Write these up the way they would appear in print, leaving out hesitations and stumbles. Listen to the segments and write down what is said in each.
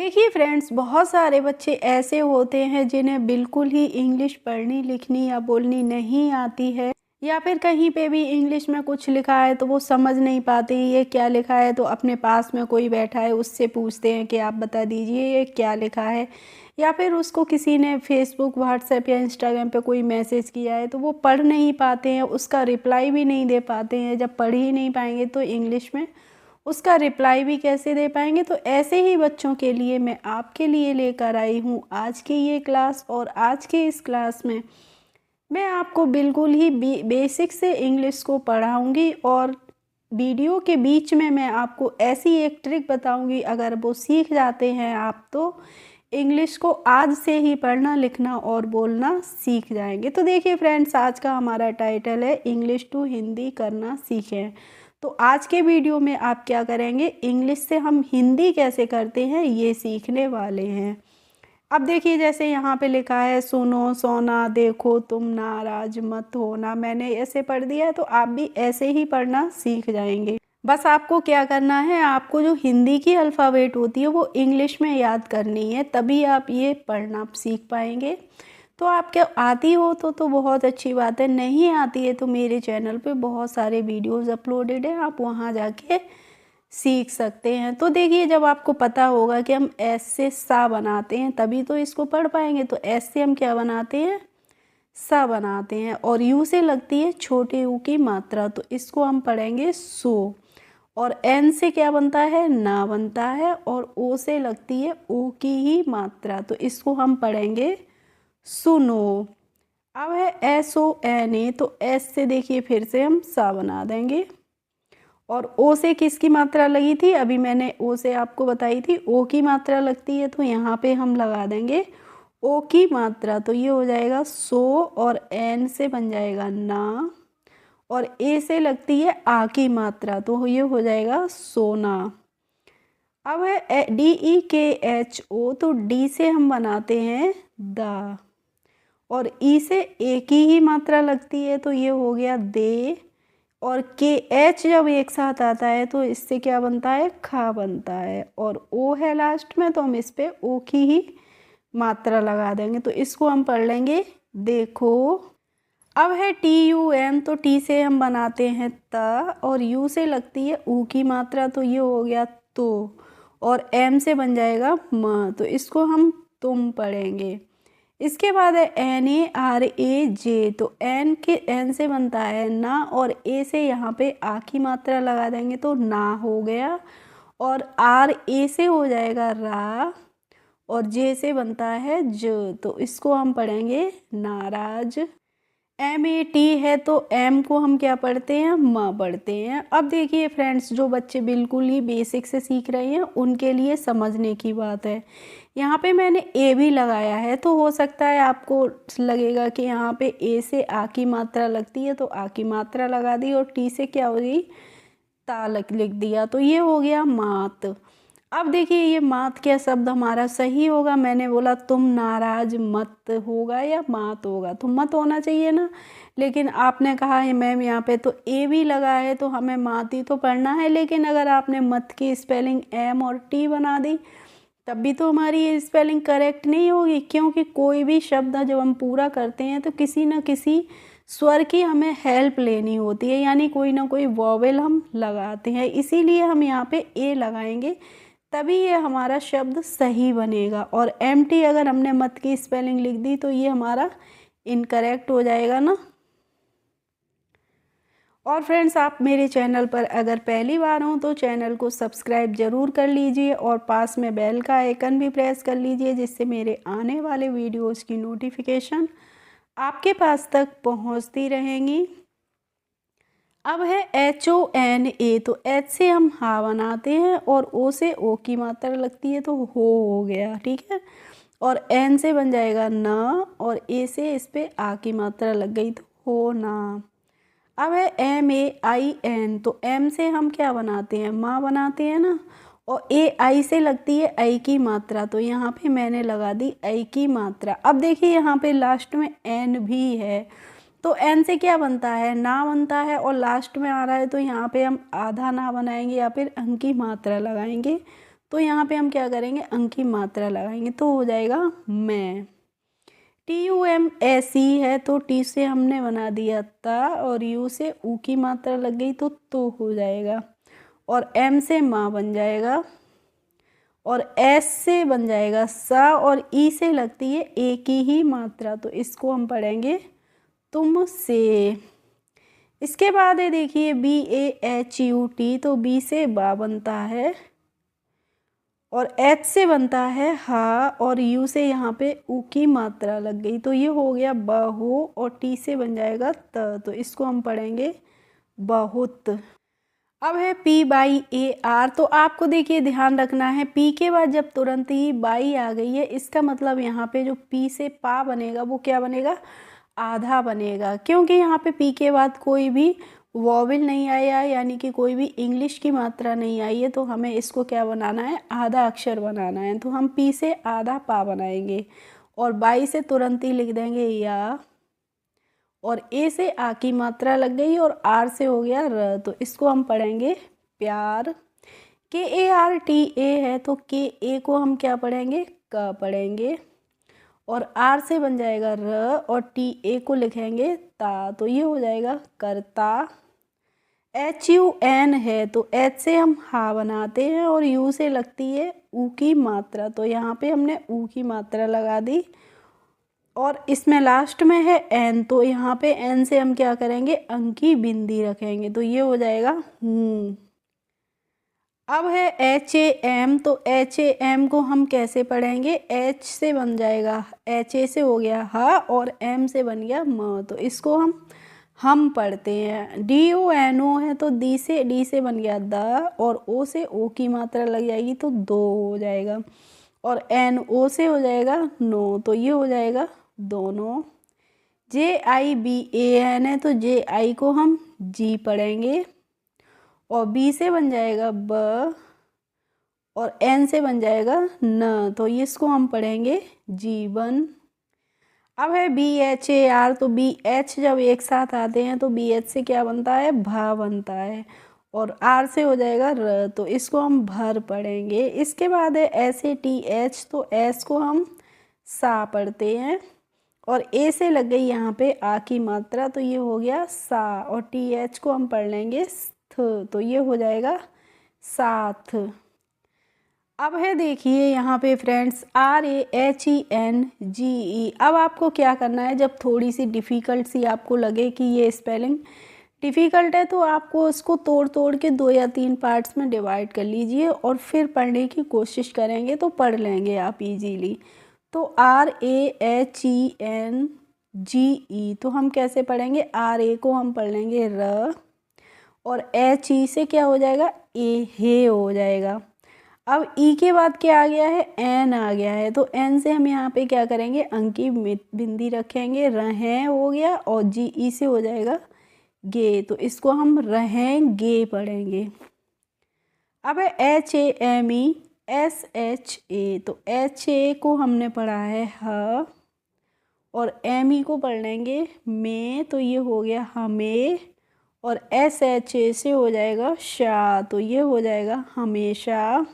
देखिए फ्रेंड्स, बहुत सारे बच्चे ऐसे होते हैं जिन्हें बिल्कुल ही इंग्लिश पढ़नी लिखनी या बोलनी नहीं आती है, या फिर कहीं पे भी इंग्लिश में कुछ लिखा है तो वो समझ नहीं पाते ये क्या लिखा है। तो अपने पास में कोई बैठा है उससे पूछते हैं कि आप बता दीजिए ये क्या लिखा है, या फिर उसको किसी ने फेसबुक व्हाट्सएप या इंस्टाग्राम पे कोई मैसेज किया है तो वो पढ़ नहीं पाते हैं, उसका रिप्लाई भी नहीं दे पाते हैं। जब पढ़ ही नहीं पाएंगे तो इंग्लिश में उसका रिप्लाई भी कैसे दे पाएंगे। तो ऐसे ही बच्चों के लिए मैं आपके लिए लेकर आई हूँ आज की ये क्लास। और आज के इस क्लास में मैं आपको बिल्कुल ही बेसिक से इंग्लिश को पढ़ाऊँगी, और वीडियो के बीच में मैं आपको ऐसी एक ट्रिक बताऊँगी, अगर वो सीख जाते हैं आप तो इंग्लिश को आज से ही पढ़ना लिखना और बोलना सीख जाएंगे। तो देखिए फ्रेंड्स, आज का हमारा टाइटल है इंग्लिश टू हिंदी करना सीखें। तो आज के वीडियो में आप क्या करेंगे, इंग्लिश से हम हिंदी कैसे करते हैं ये सीखने वाले हैं। अब देखिए, जैसे यहाँ पे लिखा है सुनो सोना देखो तुम नाराज मत होना, मैंने ऐसे पढ़ दिया है तो आप भी ऐसे ही पढ़ना सीख जाएंगे। बस आपको क्या करना है, आपको जो हिंदी की अल्फ़ाबेट होती है वो इंग्लिश में याद करनी है, तभी आप ये पढ़ना सीख पाएंगे। तो आपके आती हो तो बहुत अच्छी बात है, नहीं आती है तो मेरे चैनल पे बहुत सारे वीडियोस अपलोडेड हैं, आप वहाँ जाके सीख सकते हैं। तो देखिए, जब आपको पता होगा कि हम एस से सा बनाते हैं तभी तो इसको पढ़ पाएंगे। तो एस से हम क्या बनाते हैं, सा बनाते हैं, और यू से लगती है छोटे यू की मात्रा तो इसको हम पढ़ेंगे सो। और एन से क्या बनता है, ना बनता है, और ओ से लगती है ओ की ही मात्रा तो इसको हम पढ़ेंगे सुनो। अब है एस ओ एन ए, तो एस से देखिए फिर से हम सा बना देंगे, और ओ से किसकी मात्रा लगी थी, अभी मैंने ओ से आपको बताई थी ओ की मात्रा लगती है, तो यहाँ पे हम लगा देंगे ओ की मात्रा, तो ये हो जाएगा सो, और एन से बन जाएगा ना, और ए से लगती है आ की मात्रा तो ये हो जाएगा सोना। अब है डी ई के एच ओ, तो डी से हम बनाते हैं दा, और ई से ए की ही मात्रा लगती है तो ये हो गया दे, और के एच जब एक साथ आता है तो इससे क्या बनता है, खा बनता है, और ओ है लास्ट में तो हम इस पे ओ की ही मात्रा लगा देंगे, तो इसको हम पढ़ लेंगे देखो। अब है टी यू एम, तो टी से हम बनाते हैं त, और यू से लगती है ऊ की मात्रा तो ये हो गया तो, और एम से बन जाएगा म, तो इसको हम तुम पढ़ेंगे। इसके बाद है एन ए आर ए जे, तो एन से बनता है ना, और ए से यहाँ पे आ की मात्रा लगा देंगे तो ना हो गया, और आर ए से हो जाएगा रा, और जे से बनता है ज, तो इसको हम पढ़ेंगे नाराज। एम ए टी है तो एम को हम क्या पढ़ते हैं, म पढ़ते हैं। अब देखिए फ्रेंड्स, जो बच्चे बिल्कुल ही बेसिक से सीख रहे हैं उनके लिए समझने की बात है, यहाँ पे मैंने ए भी लगाया है, तो हो सकता है आपको लगेगा कि यहाँ पे ए से आ की मात्रा लगती है तो आ की मात्रा लगा दी, और टी से क्या हो गई, ता लिख दिया, तो ये हो गया मात। अब देखिए, ये मात क्या शब्द हमारा सही होगा, मैंने बोला तुम नाराज मत होगा या मात होगा, तो मत होना चाहिए ना, लेकिन आपने कहा है मैम यहाँ पे तो ए भी लगा है तो हमें मात ही तो पढ़ना है, लेकिन अगर आपने मत की स्पेलिंग एम और टी बना दी तब भी तो हमारी ये स्पेलिंग करेक्ट नहीं होगी, क्योंकि कोई भी शब्द जब हम पूरा करते हैं तो किसी न किसी स्वर की हमें हेल्प लेनी होती है, यानी कोई ना कोई वॉवेल हम लगाते हैं, इसीलिए हम यहाँ पे ए लगाएंगे तभी ये हमारा शब्द सही बनेगा। और एम टी अगर हमने मत की स्पेलिंग लिख दी तो ये हमारा इनकरेक्ट हो जाएगा ना। और फ्रेंड्स, आप मेरे चैनल पर अगर पहली बार हो तो चैनल को सब्सक्राइब ज़रूर कर लीजिए, और पास में बेल का आइकन भी प्रेस कर लीजिए, जिससे मेरे आने वाले वीडियोस की नोटिफिकेशन आपके पास तक पहुंचती रहेंगी। अब है एच ओ एन ए, तो एच से हम हा बनाते हैं, और ओ से ओ की मात्रा लगती है तो हो गया, ठीक है, और एन से बन जाएगा न, और ए से इस पे आ की मात्रा लग गई तो हो ना। अब है एम ए आई एन, तो एम से हम क्या बनाते हैं, माँ बनाते हैं ना, और ए आई से लगती है आई की मात्रा तो यहाँ पे मैंने लगा दी आई की मात्रा। अब देखिए, यहाँ पे लास्ट में एन भी है, तो एन से क्या बनता है, ना बनता है, और लास्ट में आ रहा है तो यहाँ पे हम आधा ना बनाएंगे या फिर अंक की मात्रा लगाएंगे तो यहाँ पे हम क्या करेंगे, अंक की मात्रा लगाएंगे तो हो जाएगा मैं। TUMAC है तो टी से हमने बना दिया ता और यू से ऊ की मात्रा लग गई तो हो जाएगा, और एम से माँ बन जाएगा, और एस से बन जाएगा सा, और ई से लगती है ए की ही मात्रा तो इसको हम पढ़ेंगे तुमसे। इसके बाद है देखिए BAHUT, तो बी से बा बनता है, और एच से बनता है हा, और यू से यहाँ पे ऊ की मात्रा लग गई तो ये हो गया बहु, और टी से बन जाएगा त, तो इसको हम पढ़ेंगे बहुत। अब है PAR, तो आपको देखिए ध्यान रखना है पी के बाद जब तुरंत ही बाई आ गई है, इसका मतलब यहाँ पे जो पी से पा बनेगा वो क्या बनेगा, आधा बनेगा, क्योंकि यहाँ पे पी के बाद कोई भी वॉवेल नहीं आया है, यानी कि कोई भी इंग्लिश की मात्रा नहीं आई है, तो हमें इसको क्या बनाना है, आधा अक्षर बनाना है। तो हम पी से आधा पा बनाएंगे, और बाई से तुरंत ही लिख देंगे या, और ए से आ की मात्रा लग गई, और आर से हो गया र, तो इसको हम पढ़ेंगे प्यार। KARTA है तो के ए को हम क्या पढ़ेंगे, क पढ़ेंगे, और आर से बन जाएगा र, और TA को लिखेंगे ता, तो ये हो जाएगा करता। HUN है तो एच से हम हा बनाते हैं, और यू से लगती है ऊ की मात्रा, तो यहाँ पे हमने ऊ की मात्रा लगा दी, और इसमें लास्ट में है एन, तो यहाँ पे एन से हम क्या करेंगे, अंक की बिंदी रखेंगे, तो ये हो जाएगा हूँ। अब है HAM, तो HAM को हम कैसे पढ़ेंगे, एच से बन जाएगा, HA से हो गया हा, और एम से बन गया म, तो इसको हम पढ़ते हैं। DONO है तो डी से बन गया द, और ओ से ओ की मात्रा लग जाएगी तो दो हो जाएगा, और NO से हो जाएगा नो, तो ये हो जाएगा दोनों। JIBAN है तो JI को हम जी पढ़ेंगे, और बी से बन जाएगा ब, और एन से बन जाएगा न, तो इसको हम पढ़ेंगे जीवन। अब है BHAR, तो BH जब एक साथ आते हैं तो BH से क्या बनता है, भा बनता है, और आर से हो जाएगा र, तो इसको हम भर पढ़ेंगे। इसके बाद है SATH, तो एस को हम सा पढ़ते हैं, और ए से लग गई यहाँ पे आ की मात्रा, तो ये हो गया सा, और TH को हम पढ़ लेंगे थ, तो ये हो जाएगा साथ। अब है देखिए यहाँ पे फ्रेंड्स RAHENGE। अब आपको क्या करना है, जब थोड़ी सी डिफ़िकल्ट सी आपको लगे कि ये स्पेलिंग डिफ़िकल्ट है, तो आपको उसको तोड़ के 2 या 3 पार्ट्स में डिवाइड कर लीजिए, और फिर पढ़ने की कोशिश करेंगे तो पढ़ लेंगे आप इजीली। तो RAHENGE, तो हम कैसे पढ़ेंगे, RA को हम पढ़ लेंगे र, और HE से क्या हो जाएगा, ए हे हो जाएगा। अब ई के बाद क्या आ गया है, एन आ गया है, तो एन से हम यहाँ पे क्या करेंगे, अंक की बिंदी रखेंगे, रहें हो गया, और GE से हो जाएगा गे, तो इसको हम रहेंगे पढ़ेंगे। अब है HAMESHA, तो HA को हमने पढ़ा है ह, और ME को पढ़ लेंगे में, तो ये हो गया हमें, और SHA से हो जाएगा शा, तो ये हो जाएगा हमेशा।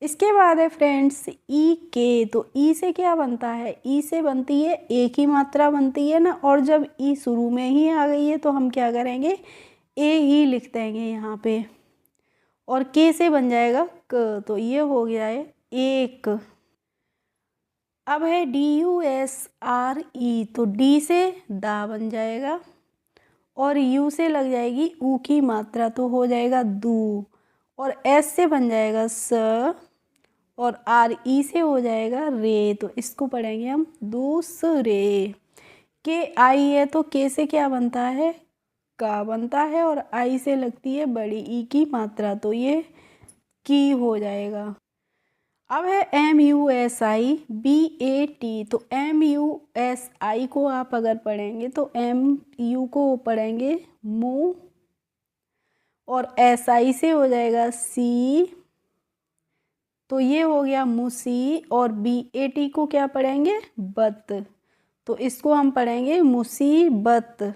इसके बाद है फ्रेंड्स EK, तो ई से क्या बनता है, ई से बनती है ए की मात्रा बनती है ना, और जब ई शुरू में ही आ गई है तो हम क्या करेंगे, ए ही लिख देंगे यहाँ पे, और के से बन जाएगा क, तो ये हो गया है एक। अब है DUSRE, तो डी से दा बन जाएगा, और यू से लग जाएगी ऊ की मात्रा, तो हो जाएगा दू, और एस से बन जाएगा स, और RE से हो जाएगा रे, तो इसको पढ़ेंगे हम दूसरे। KI है तो के से क्या बनता है, का बनता है, और आई से लगती है बड़ी ई की मात्रा, तो ये की हो जाएगा। अब है MUSIBAT, तो MUSI को आप अगर पढ़ेंगे तो MU को पढ़ेंगे मुँह, और SI से हो जाएगा सी, तो ये हो गया मुसी, और BAT को क्या पढ़ेंगे, बत, तो इसको हम पढ़ेंगे मुसीबत।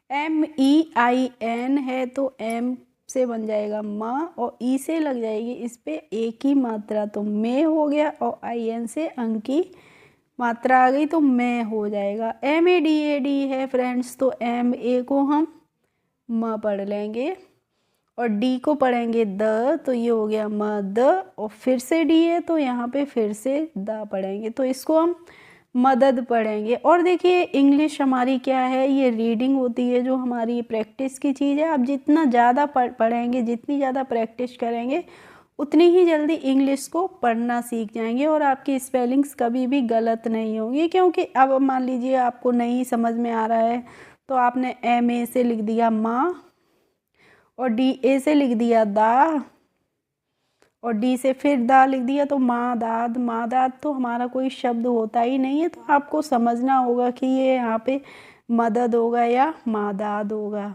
MEIN है तो M से बन जाएगा मा और ई से लग जाएगी इस पे ए की मात्रा, तो मैं हो गया, और आई एन से अंक की मात्रा आ गई तो मैं हो जाएगा। एम ए डी है फ्रेंड्स, तो एम ए को हम म पढ़ लेंगे और डी को पढ़ेंगे द, तो ये हो गया म द, और फिर से डी है तो यहाँ पे फिर से द पढ़ेंगे, तो इसको हम मदद पढ़ेंगे। और देखिए इंग्लिश हमारी क्या है, ये रीडिंग होती है जो हमारी प्रैक्टिस की चीज़ है। आप जितना ज़्यादा पढ़ेंगे, जितनी ज़्यादा प्रैक्टिस करेंगे, उतनी ही जल्दी इंग्लिश को पढ़ना सीख जाएंगे और आपकी स्पेलिंग्स कभी भी गलत नहीं होंगी। क्योंकि अब मान लीजिए आपको नहीं समझ में आ रहा है तो आपने एम ए से लिख दिया माँ और डी ए से लिख दिया दा और डी से फिर दा लिख दिया, तो माँ दाद तो हमारा कोई शब्द होता ही नहीं है। तो आपको समझना होगा कि ये यहाँ पे मदद होगा या मादाद होगा।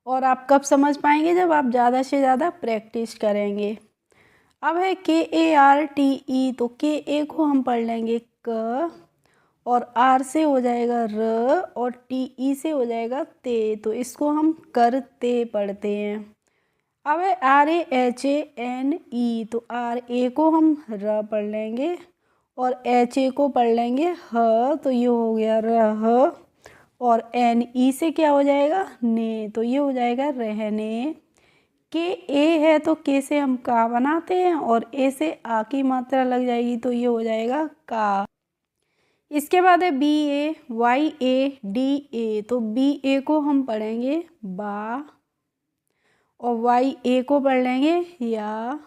और आप कब समझ पाएंगे, जब आप ज़्यादा से ज़्यादा प्रैक्टिस करेंगे। अब है के ए आर टी ई, तो के ए को हम पढ़ लेंगे क, और आर से हो जाएगा र, और टी ई से हो जाएगा ते, तो इसको हम करते पढ़ते हैं। अब है R A H A N E, तो आर ए को हम र पढ़ लेंगे और एच ए को पढ़ लेंगे ह, तो ये हो गया रह, और एन ई से क्या हो जाएगा ने, तो ये हो जाएगा रहने। के ए है तो के से हम का बनाते हैं और ए से आ की मात्रा लग जाएगी तो ये हो जाएगा का। इसके बाद है B A Y A D A, तो बी ए को हम पढ़ेंगे बा और वाई ए को पढ़ लेंगे या,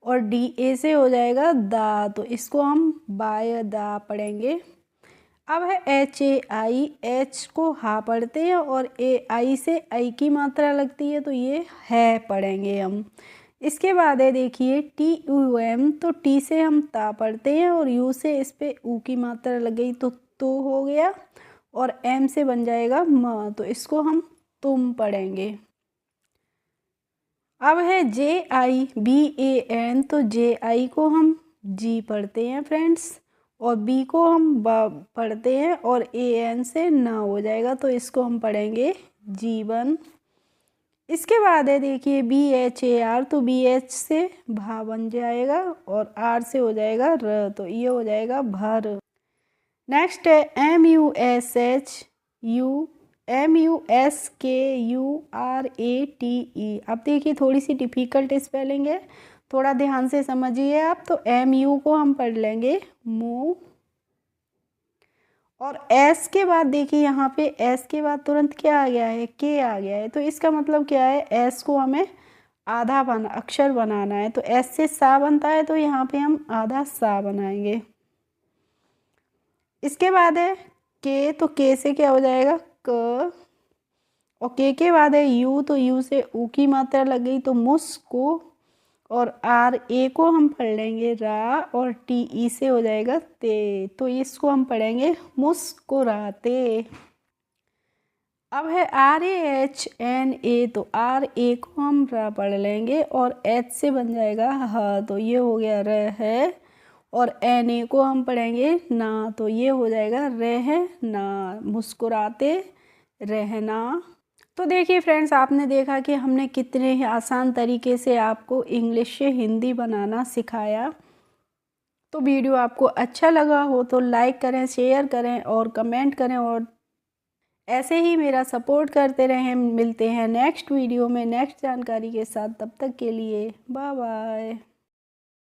और डी ए से हो जाएगा दा, तो इसको हम बाय दा पढ़ेंगे। अब है एच ए आई, एच को हा पढ़ते हैं और ए आई से आई की मात्रा लगती है तो ये है पढ़ेंगे हम। इसके बाद है देखिए टी यू एम, तो टी से हम ता पढ़ते हैं और यू से इस पे ऊ की मात्रा लग गई तो हो गया, और एम से बन जाएगा म, तो इसको हम तुम पढ़ेंगे। अब है जे आई बी ए एन, तो जे आई को हम जी पढ़ते हैं फ्रेंड्स, और बी को हम पढ़ते हैं और ए एन से ना हो जाएगा तो इसको हम पढ़ेंगे जीवन। इसके बाद है देखिए बी एच ए आर, तो बी एच से भा बन जाएगा और आर से हो जाएगा र, तो ये हो जाएगा भर। नेक्स्ट है M U S H U M U S K U R A T E. अब देखिए थोड़ी सी डिफ़िकल्ट स्पेलिंग है, थोड़ा ध्यान से समझिए आप। तो एम यू को हम पढ़ लेंगे मुँह, और एस के बाद देखिए यहाँ पे एस के बाद तुरंत क्या आ गया है, के आ गया है, तो इसका मतलब क्या है, एस को हमें आधा अक्षर बनाना है। तो एस से सा बनता है तो यहाँ पे हम आधा सा बनाएंगे। इसके बाद है के, तो के से क्या हो जाएगा क, और के बाद है यू, तो यू से ऊ की मात्रा लग गई तो मुस्को, और आर ए को हम पढ़ लेंगे रा, और टी ई से हो जाएगा ते, तो इसको हम पढ़ेंगे मुस्कुराते। अब है R A H N A, तो आर ए को हम रा पढ़ लेंगे और एच से बन जाएगा ह, तो ये हो गया रह है, और एन ए को हम पढ़ेंगे ना, तो ये हो जाएगा रह ना, मुस्कुराते रहना। तो देखिए फ्रेंड्स, आपने देखा कि हमने कितने ही आसान तरीके से आपको इंग्लिश से हिंदी बनाना सिखाया। तो वीडियो आपको अच्छा लगा हो तो लाइक करें, शेयर करें और कमेंट करें, और ऐसे ही मेरा सपोर्ट करते रहें। मिलते हैं नेक्स्ट वीडियो में नेक्स्ट जानकारी के साथ, तब तक के लिए बाय बाय।